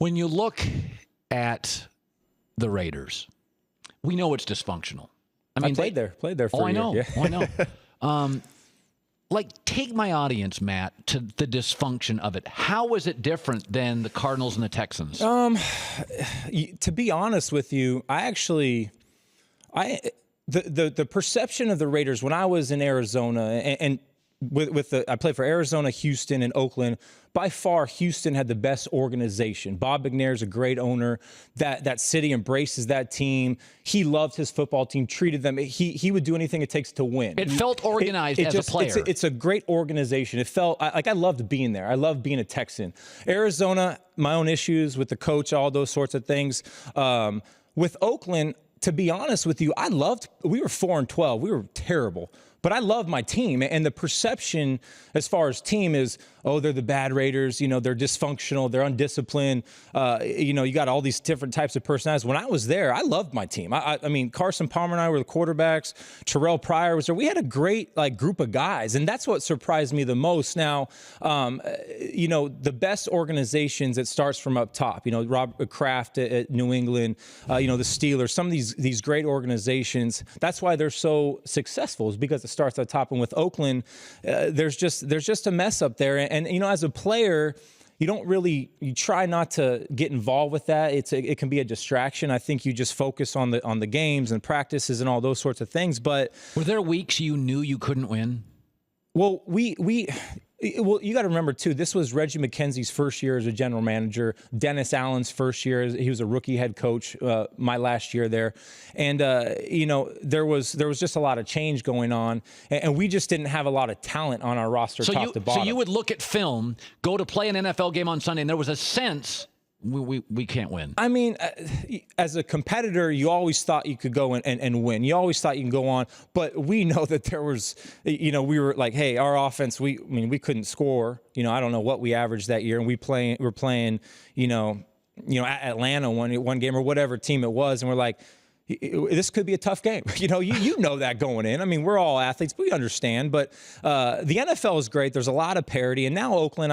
When you look at the Raiders, we know it's dysfunctional. I mean, played there for a year. Know. Yeah. I know. Take my audience, Matt, to the dysfunction of it. How is it different than the Cardinals and the Texans? To be honest with you, the perception of the Raiders when I was in Arizona and I played for Arizona, Houston, and Oakland. By far, Houston had the best organization. Bob McNair's a great owner. That city embraces that team. He loved his football team, treated them. He would do anything it takes to win. It felt organized as a player. It's a great organization. It felt like I loved being there. I loved being a Texan. Arizona, my own issues with the coach, all those sorts of things. With Oakland, to be honest with you, we were 4-12. We were terrible. But I love my team, and the perception as far as team is, they're the bad Raiders. They're dysfunctional. They're undisciplined. You got all these different types of personalities. When I was there, I loved my team. I mean, Carson Palmer and I were the quarterbacks. Terrell Pryor was there. We had a great group of guys, and that's what surprised me the most. Now, the best organizations, it starts from up top. Robert Kraft at New England, the Steelers, some of these great organizations. That's why they're so successful, is because it starts at the top. And with Oakland, there's just a mess up there. And as a player, you try not to get involved with that. It can be a distraction. I think you just focus on the games and practices and all those sorts of things. But were there weeks you knew you couldn't win? Well, you got to remember, too, this was Reggie McKenzie's first year as a general manager, Dennis Allen's first year. He was a rookie head coach my last year there. And, there was just a lot of change going on, and we just didn't have a lot of talent on our roster top to bottom. So you would look at film, go to play an NFL game on Sunday, and there was a sense we can't win. I mean, as a competitor, you always thought you could go and win. You always thought you can go on. But we know that there was, we were like, hey, our offense, we couldn't score. I don't know what we averaged that year. And we're playing, at Atlanta one game or whatever team it was. And we're like, this could be a tough game. You know that going in. I mean, we're all athletes. We understand. But the NFL is great. There's a lot of parity. And now Oakland,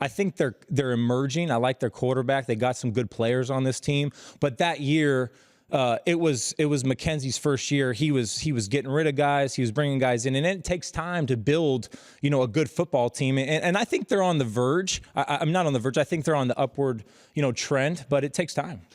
I think they're emerging. I like their quarterback. They got some good players on this team. But that year, it was McKenzie's first year. He was getting rid of guys. He was bringing guys in, and it takes time to build, a good football team. And I think they're on the verge. I'm not on the verge. I think they're on the upward, trend. But it takes time.